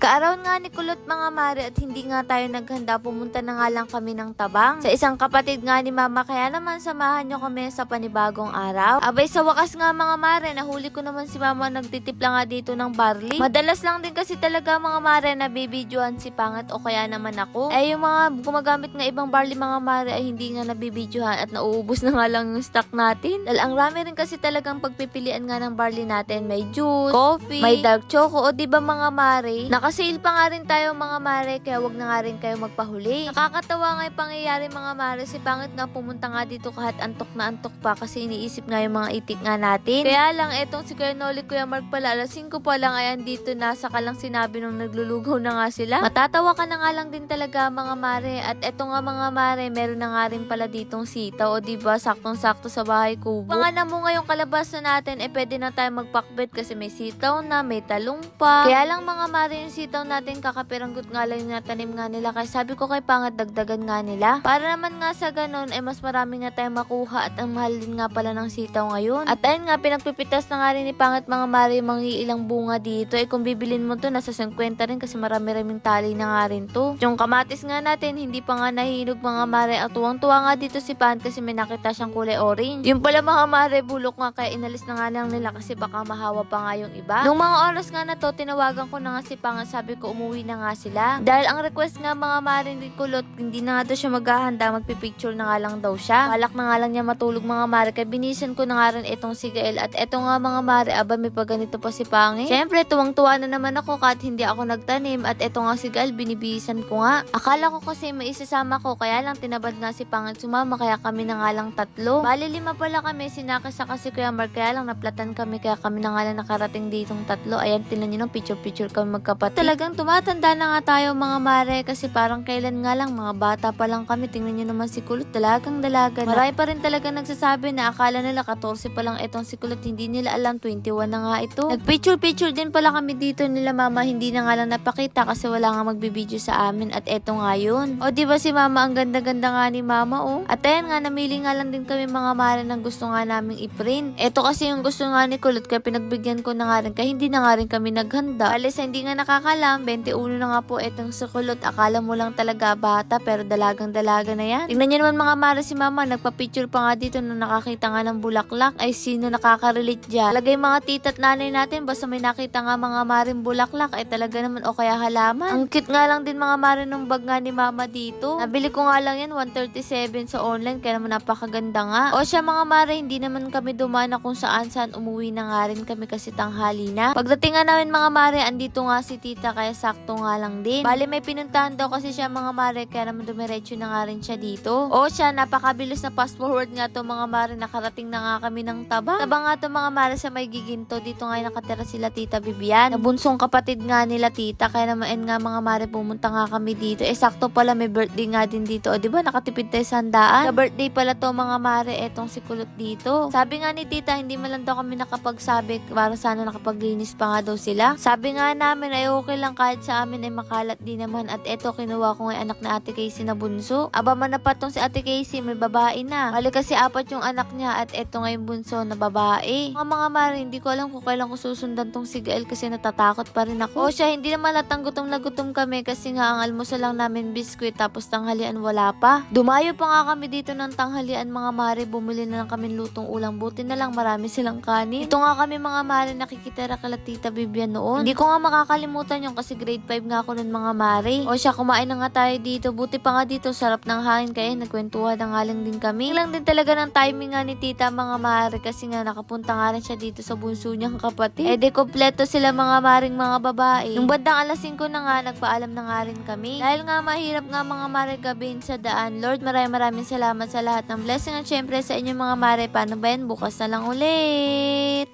Pagka-araw nga ni Kulot mga mare at hindi nga tayo naghanda, pumunta na nga lang kami ng Tabang sa isang kapatid nga ni mama, kaya naman samahan nyo kami sa panibagong araw. Abay sa wakas nga mga mare, nahuli ko naman si mama nagtitipla nga dito ng barley. Madalas lang din kasi talaga mga mare na bibidyohan si Pangat o kaya naman ako. Yung mga gumagamit nga ibang barley mga mare ay hindi nga nabibidyohan at nauubos na nga lang yung stock natin. Dahil ang rami rin kasi talagang pagpipilian nga ng barley natin. May juice, coffee, may dark choco o diba mga mare? Nakasale pa nga rin tayo mga mare, kaya wag na nga rin kayo magpahuli. Nakakatawa nga yung pangyayari mga mare, si Pangat nga pumunta nga dito kahit antok na antok pa kasi iniisip nga yung mga itik nga natin. Kaya lang etong si Kuya Noli, Kuya Mark pala, alas 5 pa lang ayan dito na, saka lang sinabi nung naglulugaw na nga sila. Matatawa ka na nga lang din talaga mga mare. At eto nga mga mare, meron na nga rin pala ditong sitaw o diba saktong-sakto sa bahay kubo. Mga na mo ngayong kalabasa natin, pwede na tayo magpakbet kasi may sitaw na, may talong pa. Kaya lang mga mare, yung sitaw natin kakapiranggot nga lang yung natanim nga nila, kaya sabi ko kay Pangat dagdagan nga nila. Para naman nga sa ganun mas marami nga tayo makuha, at ang mahal din nga pala ng sitaw ngayon. At ayun nga, pinagpipitas na nga rin ni Pangat mga mare yung mga ilang bunga dito. Kung bibilin mo to, nasa 50 rin kasi marami-raming tali na nga rin to. Yung kamatis nga natin, hindi pa nga nahinog mga mare, at tuwang-tuwa nga dito si Pangat kasi may nakita siyang kulay orange. Yung pala mga mare, bulok nga, kaya inalis na nga lang nila kasi baka mahawa pa nga yung iba. Nung mga oras nga na to, tinawagan ko na nga si Pangat, sabi ko umuwi na nga sila. Dahil ang request nga mga mare ni Kulot, hindi na nga daw siya maghahanda, magpipicture na nga lang daw siya. Balak na nga lang niya matulog mga mare, kaya binisan ko na nga rin itong si Gael. At eto nga mga mare, aba may paganito pa si Pangi. Syempre, tuwang-tuwa na naman ako kahit hindi ako nagtanim. At eto nga si Gael, binibisan ko nga. Akala ko kasi may isasama ko, kaya lang tinabad nga si Pangi sumama, kaya kami na nga lang 3. Bali 5 pala kami, sinakasa kasi Kuya Mark, kaya lang naplatan kami, kaya kami na nga lang nakarating ditong 3. Ayan, tinan nyo, picture-picture kami magkapatid. Talagang tumatanda na nga tayo mga mare, kasi parang kailan nga lang, mga bata pa lang kami. Tingnan nyo naman si Kulot, dalagang dalaga na. Marami pa rin talaga nagsasabi na akala nila 14 pa lang itong si Kulot, hindi nila alam 21 na nga ito. Nagpicture-picture din pala kami dito nila mama, hindi na nga lang napakita kasi wala nga magbibideo sa amin. At eto nga yun. O diba si mama, ang ganda-ganda nga ni mama oh. At ayan nga, namili nga lang din kami mga mare ng gusto nga naming i-print. Eto kasi yung gusto nga ni Kulot, kaya pinagbigyan ko na nga rin, kaya hindi na nga rin kami naghanda. Alis, hindi nga nakakalam, 21 na nga po etong si Kulot. Akala mo lang talaga bata, pero dalagang dalaga na yan. Tingnan nyo naman mga mare, si mama nagpa-picture pa nga dito nung nakakita nga ng bulaklak. Ay sino nakaka-relate dyan? Lagay mga tita at nanay natin, basta may nakita nga mga maring bulaklak ay talaga naman o kaya halaman. Ang cute nga lang din mga mare nung bag nga ni mama dito. Nabili ko nga lang yan 137 sa online, kaya naman napakaganda nga. O siya mga mare, hindi naman kami dumana kung saan umuwi na nga rin kami kasi tanghali na. Pagdating nga namin mga mare, andito nga si tita, kaya sakto nga lang din. Bali may pinuntahan daw kasi siya mga mare, kaya naman dumiretso na nga rin siya dito. O siya, napakabilis na fast forward nga to mga mare, nakarating na nga kami ng Tabang. Tabang nga to mga mare sa may Giginto. Dito nga nakatira sila tita Vivian, nabunsong kapatid nga nila tita, kaya naman nga mga mare pumunta nga kami dito. Sakto pala may birthday nga din dito. O diba nakatipid tayo sa handaan? Sa birthday pala to mga mare, etong si Kulot dito. Sabi nga ni tita, hindi man lang daw kami nakapagsabi, para sana nakapaglinis pa nga daw sila. Sabi nga namin ay okay lang kahit sa amin ay makalat din naman. At eto, kinuha ko nga anak na Ate Casey na bunso. Aba man na pa tong si Ate Casey, may babae na. Bali kasi 4 yung anak niya, at eto nga yung bunso na babae. Mga mare, hindi ko alam kung kailan ko susundan tong si Gael kasi natatakot pa rin ako. O siya, hindi naman latang gutom na gutom kami kasi nga ang almusal lang namin biskwit, tapos tanghalian wala pa. Dumayo pa nga kami dito ng tanghalian mga mare, bumili na lang kami lutong ulang, buti na lang marami silang kanin. Ito nga kami mga mare, nakikitira kala tita Vivian noon. Hindi ko nga makakalimutan yung kasi grade 5 nga ako nun mga mare. O siya, kumain na nga tayo dito, buti pa nga dito sarap ng hangin, kaya nagkwentuhan na nga lang din kami. Lang din talaga ng timing nga ni tita mga mare, kasi nga nakapunta nga rin siya dito sa bunso niyang kapatid. De kompleto sila mga maring mga babae. Nung bandang alas 5 na nga, nagpaalam na nga rin kami. Dahil nga mahirap nga mga mare gabihin sa daan. Lord, maraming salamat sa lahat ng blessing, at syempre sa inyo mga mare. Paano ba yan? Bukas na lang ulit.